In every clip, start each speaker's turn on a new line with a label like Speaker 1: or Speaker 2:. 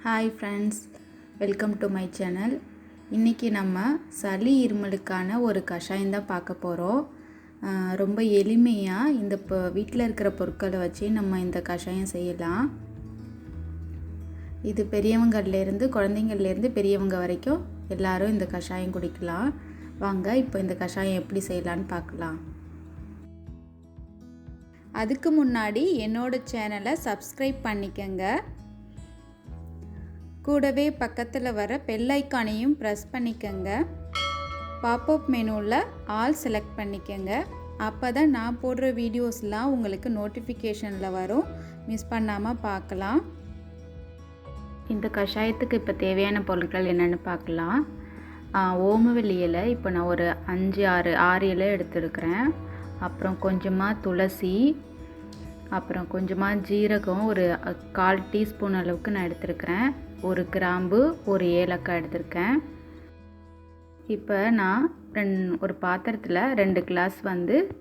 Speaker 1: Hi friends, welcome to my channel. இன்றைக்கி நம்ம சளி இருமலுக்கான ஒரு கஷாயம் தான் பார்க்க போகிறோம். ரொம்ப எளிமையாக இந்த வீட்டில் இருக்கிற பொருட்களை வச்சு நம்ம இந்த கஷாயம் செய்யலாம். இது பெரியவங்கள்லேருந்து குழந்தைங்கள்லேருந்து பெரியவங்க வரைக்கும் எல்லாரும் இந்த கஷாயம் குடிக்கலாம். வாங்க இப்போ இந்த கஷாயம் எப்படி செய்யலான்னு பார்க்கலாம். அதுக்கு முன்னாடி என்னோடய சேனலை சப்ஸ்கிரைப் பண்ணிக்கங்க. கூடவே பக்கத்தில் வர பெல் ஐக்கானையும் ப்ரெஸ் பண்ணிக்கங்க. பாப்அப் மெனுவில் ஆல் செலக்ட் பண்ணிக்கங்க. அப்போ தான் நான் போடுற வீடியோஸ்லாம் உங்களுக்கு நோட்டிஃபிகேஷனில் வரும். மிஸ் பண்ணாமல் பார்க்கலாம். இந்த கஷாயத்துக்கு இப்போ தேவையான பொருட்கள் என்னென்னு பார்க்கலாம். ஓமவல்லி இலை இப்போ நான் ஒரு 5-6 இலை எடுத்துருக்கிறேன். அப்புறம் கொஞ்சமாக துளசி, அப்புறம் கொஞ்சமாக ஜீரகம் ஒரு 1/4 டீஸ்பூன் அளவுக்கு நான் எடுத்துருக்கிறேன். ஒரு கிராம்பு, ஒரு ஏலக்காய் எடுத்திருக்கேன். இப்போ நான் ஒரு பாத்திரத்தில் 2 கிளாஸ்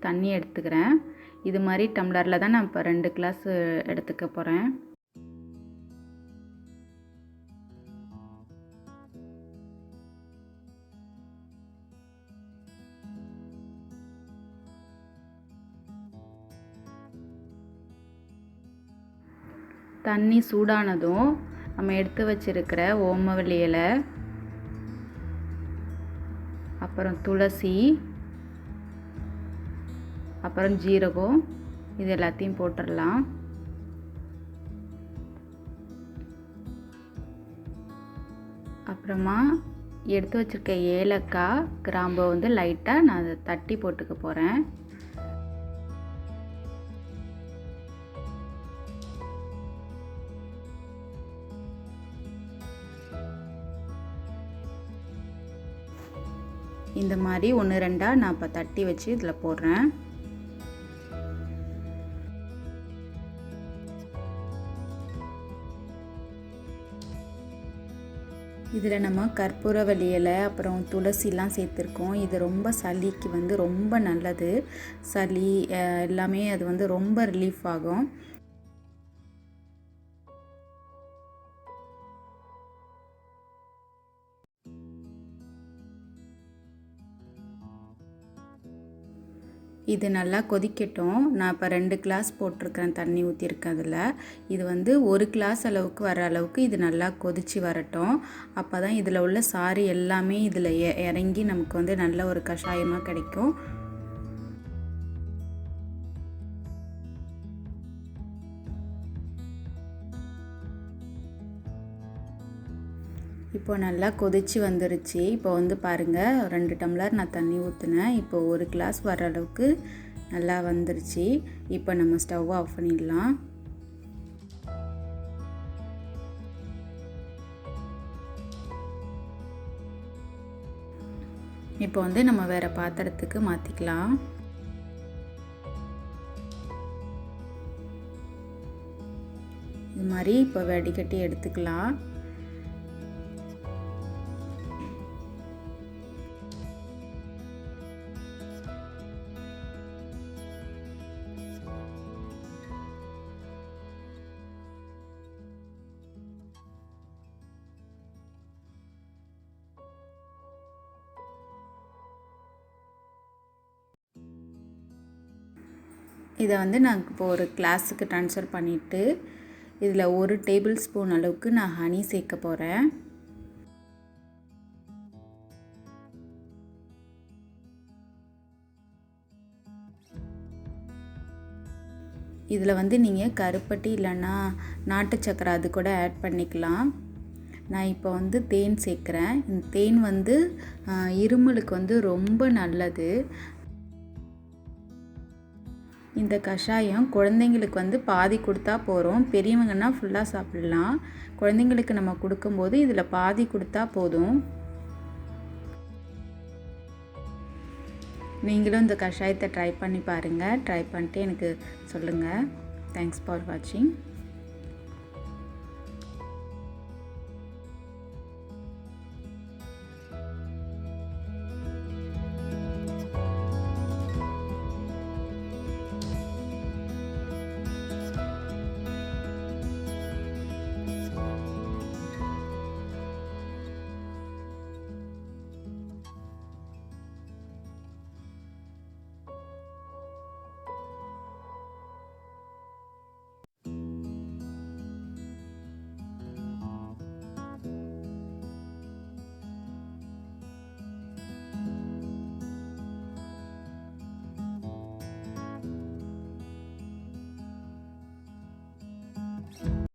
Speaker 1: தண்ணி எடுத்துக்கிறேன். இது மாதிரி டம்ளரில் தான் நான் இப்போ 2 கிளாஸ் எடுத்துக்க போகிறேன். தண்ணி சூடானதும் நம்ம எடுத்து வச்சிருக்கிற ஓமவல்லி இலை, அப்புறம் துளசி, அப்புறம் ஜீரகம், இது எல்லாத்தையும் போட்டுடலாம். அப்புறமா எடுத்து வச்சிருக்க ஏலக்காய், கிராம்பை லைட்டாக நான் அதை தட்டி போட்டுக்க போகிறேன். இந்த மாதிரி 1-2 நான் இப்போ தட்டி வச்சு இதில் போடுறேன். இதில் நம்ம கற்பூரவல்லி இலை அப்புறம் துளசிலாம் சேர்த்துருக்கோம். இது ரொம்ப சளிக்கு ரொம்ப நல்லது. சளி எல்லாமே அது ரொம்ப ரிலீஃப் ஆகும். இது நல்லா கொதிக்கட்டும். நான் இப்போ 2 கிளாஸ் போட்டிருக்கிறேன், தண்ணி ஊற்றிருக்கேன். அதில் இது 1 கிளாஸ் அளவுக்கு வர அளவுக்கு இது நல்லா கொதித்து வரட்டும். அப்போ தான் இதில் உள்ள சாறு எல்லாமே இதில் இறங்கி நமக்கு நல்ல ஒரு கஷாயமாக கிடைக்கும். இப்போ நல்லா கொதித்து வந்துருச்சு. இப்போ பாருங்கள், 2 டம்ளர் நான் தண்ணி ஊற்றினேன். இப்போ 1 கிளாஸ் வர அளவுக்கு நல்லா வந்துருச்சு. இப்போ நம்ம ஸ்டவ் ஆஃப் பண்ணிடலாம். இப்போ நம்ம வேறு பாத்திரத்துக்கு மாற்றிக்கலாம். இது மாதிரி இப்போ வடிகட்டி எடுத்துக்கலாம். இதை நான் இப்போ ஒரு கிளாஸுக்கு ட்ரான்ஸ்ஃபர் பண்ணிவிட்டு இதில் 1 டேபிள் ஸ்பூன் அளவுக்கு நான் ஹனி சேர்க்க போகிறேன். இதில் நீங்கள் கருப்பட்டி இல்லைன்னா நாட்டு சக்கரை அது கூட ஆட் பண்ணிக்கலாம். நான் இப்போ தேன் சேர்க்குறேன். இந்த தேன் இருமலுக்கு ரொம்ப நல்லது. இந்த கஷாயம் குழந்தைங்களுக்கு பாதி கொடுத்தா போதும். பெரியவங்கன்னா ஃபுல்லாக சாப்பிடலாம். குழந்தைங்களுக்கு நம்ம கொடுக்கும்போது இதில் பாதி கொடுத்தா போதும். நீங்களும் இந்த கஷாயத்தை ட்ரை பண்ணி பாருங்கள். ட்ரை பண்ணிட்டு எனக்கு சொல்லுங்கள். தேங்க்ஸ் ஃபார் வாட்சிங்.